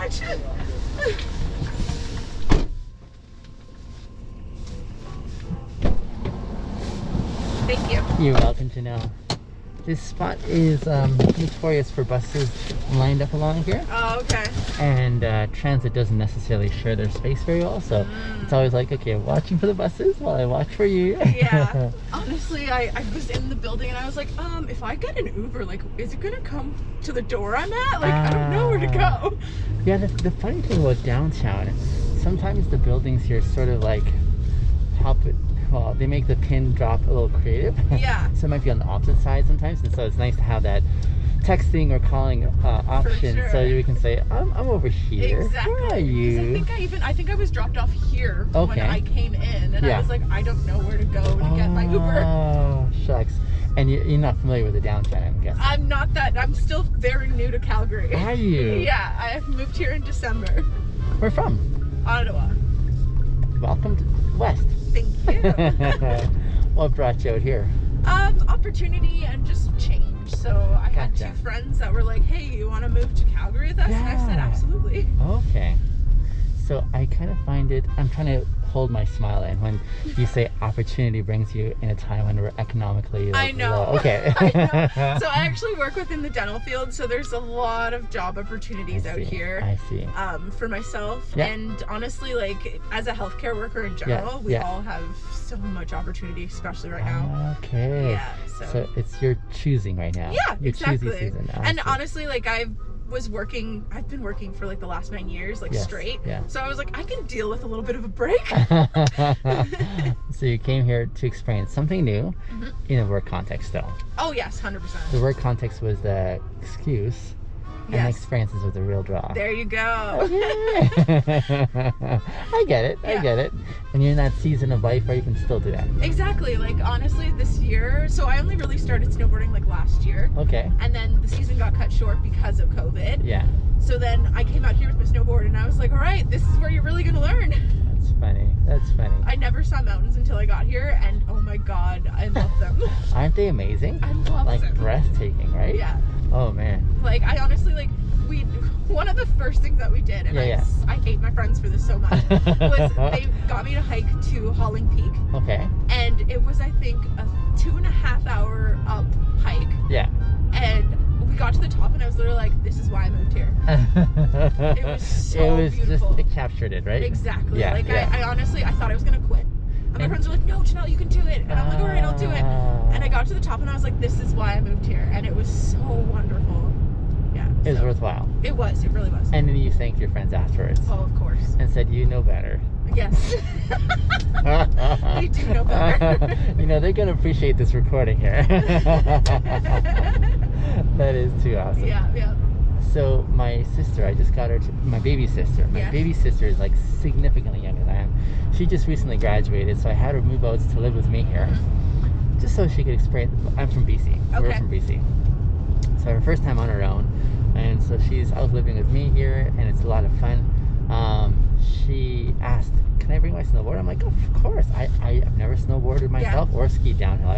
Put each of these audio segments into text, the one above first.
much. Thank you. You're welcome, Janelle. This spot is notorious for buses lined up along here. Oh, okay. And transit doesn't necessarily share their space very well, so it's always like, okay, I'm watching for the buses while I watch for you. Yeah. Honestly, I was in the building and I was like, if I get an Uber, like, is it gonna come to the door I'm at? Like, I don't know where to go. Yeah, the funny thing about downtown, sometimes the buildings here sort of like help it. Well, they make the pin drop a little creative. Yeah. So it might be on the opposite side sometimes, and so it's nice to have that texting or calling option, sure. so you can say, I'm over here. Exactly. Where are you? I think I was dropped off here when Okay. I came in, and Yeah. I was like, I don't know where to go to get my Uber. Oh, shucks. And you're not familiar with the downtown, I'm guessing. I'm not that. I'm still very new to Calgary. Are you? Yeah, I moved here in December. Where from? Ottawa. Welcome to West. Thank you. What brought you out here? Opportunity and just change. So I had Gotcha. 2 friends that were like, hey, you want to move to Calgary with us? And I said, Yeah. absolutely. Okay. So I kind of find it, I'm trying to hold my smile in when you say opportunity brings you in a time when we're economically I know. low. Okay. I know. So I actually work within the dental field, so there's a lot of job opportunities out here. I see. For myself, Yeah. and honestly, like as a healthcare worker in general, we yeah. all have so much opportunity, especially right now. Okay. Yeah. So it's your choosing right now. Yeah, Your exactly. choosy season. I And see. honestly, like I've been working for like the last 9 years, like Yes, straight. yeah. So I was like, I can deal with a little bit of a break. So you came here to experience something new in a work context though. Oh yes, 100%. The work context was the excuse, and the Yes. experiences was the real draw. There you go. I get it. I Yeah. get it. And you're in that season of life where you can still do that. Exactly. Like honestly, this year, so I only really started snowboarding like last year. Okay. And then the season got cut short because of COVID. Yeah. So then I came out here with my snowboard and I was like, all right, this is where you're really going to learn. That's funny. That's funny. I never saw mountains until I got here, and oh my God, I love them. Aren't they amazing? I love Like them. breathtaking, right? Yeah. Oh man. Like I honestly, like one of the first things that we did, and Yeah. I hate my friends for this so much, was they got me to hike to Halling Peak. Okay. And it was, I think, a 2.5 hour up hike. Yeah. And we got to the top and I was literally like, this is why I moved here. It was so beautiful. Just, it captured it, right? Exactly. Yeah, Like yeah. I honestly, I thought I was going to quit. And my friends were like, no, Janelle, you can do it. And I'm like, all right, I'll do it. And I got to the top and I was like, this is why I moved here. And it was so wonderful. Yeah. It was worthwhile. It was. It really was. And then you thanked your friends afterwards Oh, of course. and said, you know better. Yes. They do know better. You know, they're going to appreciate this recording here. That is too awesome. Yeah, yeah. So my sister, I just got her, my baby sister. My Yes. baby sister is like significantly younger than I am. She just recently graduated, so I had her move out to live with me here, just so she could experience. I'm from BC. We're Okay. from BC. So her first time on her own, and so she's out living with me here, and it's a lot of fun. She asked, "Can I bring my snowboard?" I'm like, "Of course." I've never snowboarded myself or skied downhill.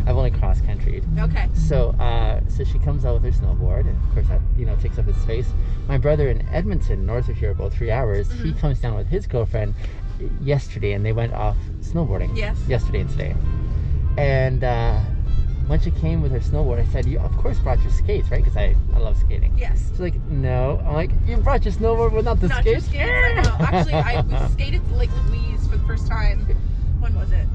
I've only cross countryed. Okay. So so she comes out with her snowboard, and of course that takes up its space. My brother in Edmonton, north of here, about 3 hours, he comes down with his girlfriend yesterday, and they went off snowboarding. Yes. Yesterday and today. And when she came with her snowboard, I said, "You of course brought your skates, right? Because I love skating." Yes. She's like, "No." I'm like, "You brought your snowboard, but not the Not your skates." skates. No, actually, we skated to Lake Louise for the first time. When was it?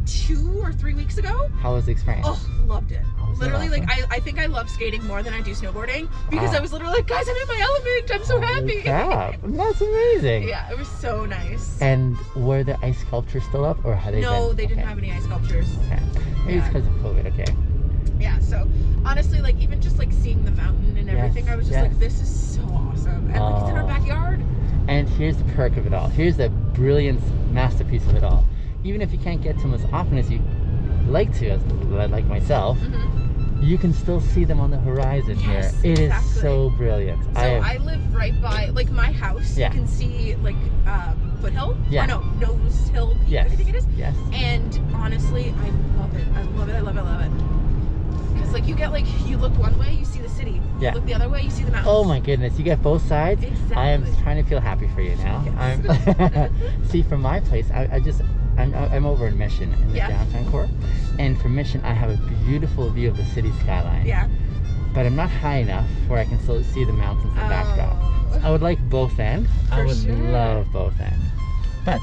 2 or 3 weeks ago. How was the experience? Oh, loved it. Oh, was that Literally, like awesome? I think I love skating more than I do snowboarding because Wow. I was literally like, guys, I'm in my element. I'm so Holy happy. crap. That's amazing. Yeah, it was so nice. And were the ice sculptures still up, or had they No, been? they didn't Okay. have any ice sculptures. Okay. Maybe it's Yeah. because of COVID. Okay. Yeah, so honestly, like even just like seeing the mountain and everything, I was just yes. like, this is so awesome. And like it's in our Oh. backyard. And here's the perk of it all. Here's the brilliant masterpiece of it all. Even if you can't get to them as often as you like to, as like myself, you can still see them on the horizon Yes, here. It is exactly. so brilliant. So I live right by, like my house, Yeah. you can see like Foothill? Yeah. Or no, Nose Hill Peak, Yes. I think it is. Yes. And honestly, I love it. I love it, I love it, I love it. Because like you get like, you look one way, you see the city. Yeah. You look the other way, you see the mountains. Oh my goodness, you get both sides. Exactly. I am trying to feel happy for you now. Yes. See, from my place, I'm over in Mission in the downtown core, and from Mission I have a beautiful view of the city skyline. Yeah. But I'm not high enough where I can still see the mountains in the backdrop. So I would like both ends. I would love both ends. But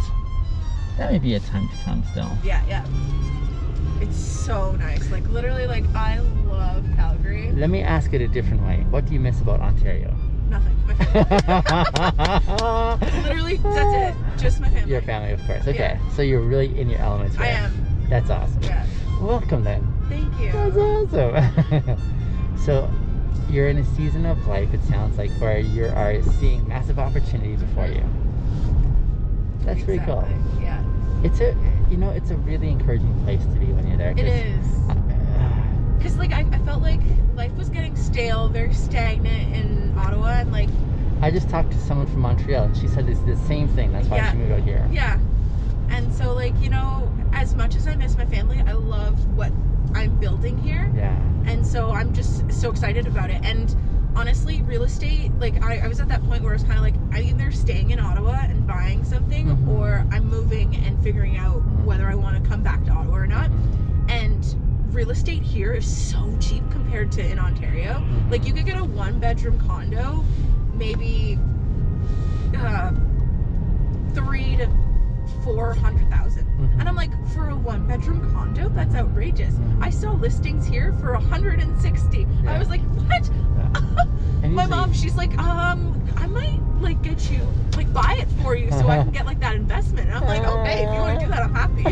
that may be a time to come still. Yeah, yeah. It's so nice. Like, literally, like, I love Calgary. Let me ask it a different way. What do you miss about Ontario? Nothing. My family. Literally, that's it. Just my family. Your family, of course. Okay. Yeah. So you're really in your elements, right? I am. That's awesome. Yeah. Welcome then. Thank you. That's awesome. So you're in a season of life, it sounds like, where you are seeing massive opportunity before you. That's pretty cool. Yeah. It's a really encouraging place to be when you're there. It is. Because like I felt like life was getting stale, very stagnant in Ottawa, and like I just talked to someone from Montreal and she said it's the same thing. That's why she moved out here. Yeah. And so like, you know, as much as I miss my family, I love what I'm building here. Yeah. And so I'm just so excited about it. And honestly, real estate, like I was at that point where I was kind of like, I'm either staying in Ottawa and buying something, or I'm moving and figuring out whether I want to come back to Ottawa or not. And real estate here is so cheap compared to in Ontario. Like, you could get a 1-bedroom condo, maybe $300,000 to $400,000. And I'm like, for a 1-bedroom condo, that's outrageous. I saw listings here for $160,000. I was like, what? My mom, she's like, I might like get you, like, buy it for you so I can get like that investment. And I'm like, okay, if you want to do that, I'm happy.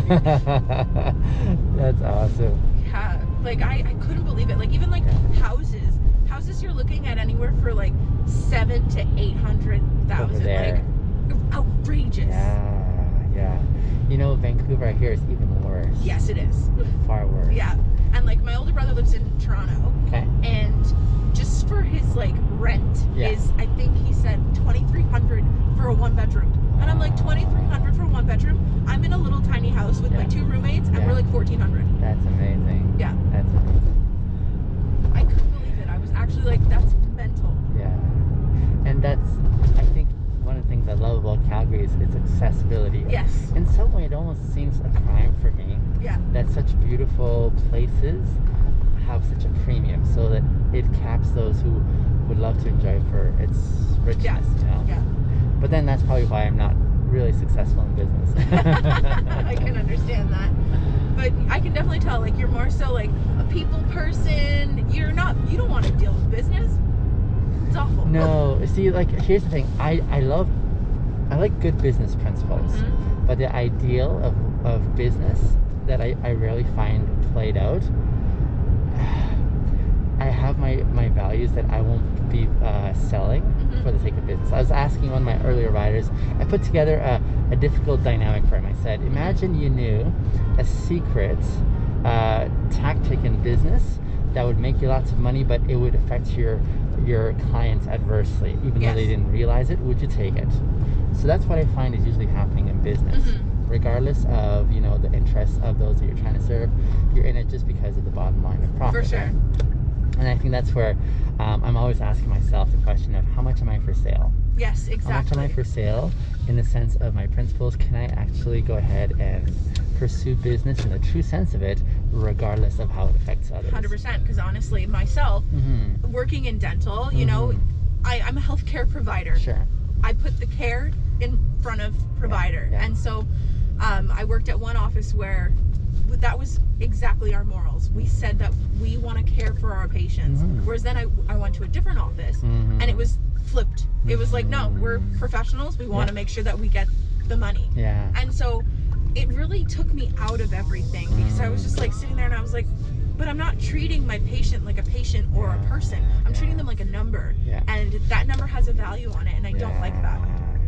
That's awesome. Yeah, like I couldn't believe it. Like, even like houses you're looking at anywhere for like $700,000 to $800,000. Like, outrageous. Yeah. You know, Vancouver, I hear, is even worse. Yes, it is. Far worse. Yeah. And like, my older brother lives in Toronto. Okay. And just for his like rent is, I think he said $2,300 for a 1-bedroom. And I'm like, $2,300 for a 1-bedroom? I'm in a little tiny house with my 2 roommates, and we're like $1,400. That's amazing. Yeah. That's amazing. I couldn't believe it. I was actually like, that's mental. Yeah. And that's, I think, one of the things I love about Calgary is its accessibility. Yes. In some way, it almost seems a crime for me that such beautiful places have such a premium, so that it caps those who would love to enjoy for its richness. You know? Yeah. But then that's probably why I'm not really successful in business. I can understand that. But I can definitely tell, like, you're more so like a people person. You don't want to deal with business. It's awful. No, see, like, here's the thing. I like good business principles, but the ideal of business that I rarely find played out. I have my values that I won't be selling for the sake of business. I was asking one of my earlier riders, I put together a difficult dynamic for him. I said, imagine you knew a secret tactic in business that would make you lots of money, but it would affect your clients adversely, even though they didn't realize it. Would you take it? So that's what I find is usually happening in business. Regardless of, you know, the interests of those that you're trying to serve, you're in it just because of the bottom line of profit. For sure. Right? And I think that's where I'm always asking myself the question of, how much am I for sale? Yes, exactly. How much am I for sale in the sense of my principles? Can I actually go ahead and pursue business in the true sense of it, regardless of how it affects others? 100%. Because honestly, myself, working in dental, you know, I'm a healthcare provider. Sure. I put the care in front of provider. And so I worked at one office where that was exactly our morals. We said that we want to care for our patients. Whereas then I went to a different office and it was flipped. It was like, no, we're professionals. We want to make sure that we get the money. Yeah. And so it really took me out of everything, because I was just like sitting there and I was like, but I'm not treating my patient like a patient or a person. I'm treating them like a number. And that number has a value on it, and I don't like that.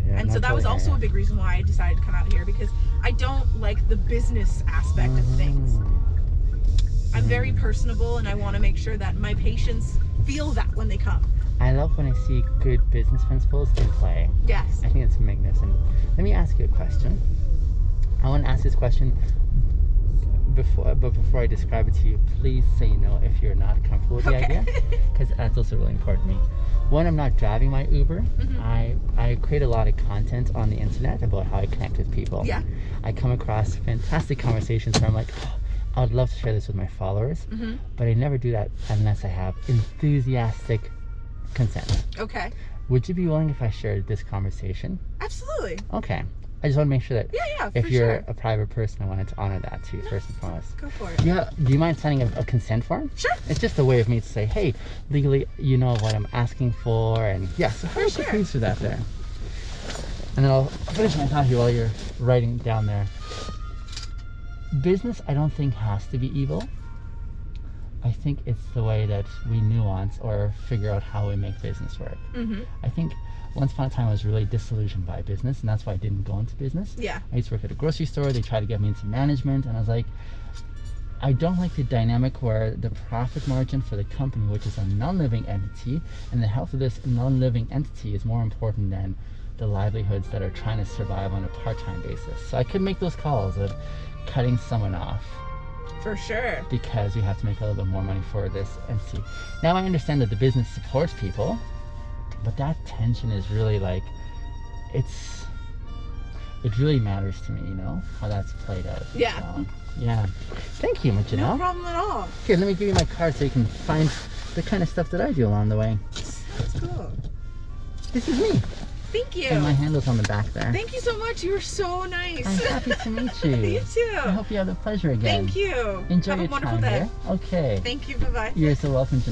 And so that was also a big reason why I decided to come out here, because I don't like the business aspect of things. I'm very personable, and I want to make sure that my patients feel that when they come. I love when I see good business principles in play. Yes. I think it's magnificent. Let me ask you a question. I want to ask this question before I describe it to you, please say no if you're not comfortable with the idea, because that's also really important to me. When I'm not driving my Uber, I create a lot of content on the internet about how I connect with people. Yeah. I come across fantastic conversations where I'm like, oh, I would love to share this with my followers, but I never do that unless I have enthusiastic consent. Okay. Would you be willing if I shared this conversation? Absolutely. Okay. I just want to make sure that if you're sure. a private person, I wanted to honor that too, first and foremost. Go for it. Yeah. Do you mind signing a consent form? Sure. It's just a way of me to say, hey, legally, you know what I'm asking for, and so hurry up, please do that there. And then I'll finish my thought here while you're writing down there. Business, I don't think has to be evil. I think it's the way that we nuance or figure out how we make business work. I think once upon a time I was really disillusioned by business, and that's why I didn't go into business. Yeah. I used to work at a grocery store. They tried to get me into management, and I was like, I don't like the dynamic where the profit margin for the company, which is a non-living entity, and the health of this non-living entity is more important than the livelihoods that are trying to survive on a part-time basis. So I could make those calls of cutting someone off. For sure. Because we have to make a little bit more money for this entity. Now I understand that the business supports people, but that tension is really like, it really matters to me, you know, how that's played out. Yeah. So, yeah. Thank you, Janelle. No problem at all. Here, let me give you my card so you can find the kind of stuff that I do along the way. Sounds cool. This is me. Thank you. And my handle's on the back there. Thank you so much. You were so nice. I'm happy to meet you. You too. I hope you have the pleasure again. Thank you. Enjoy Have your a wonderful time day. here. Okay. Thank you. Bye-bye. You're so welcome, Janelle.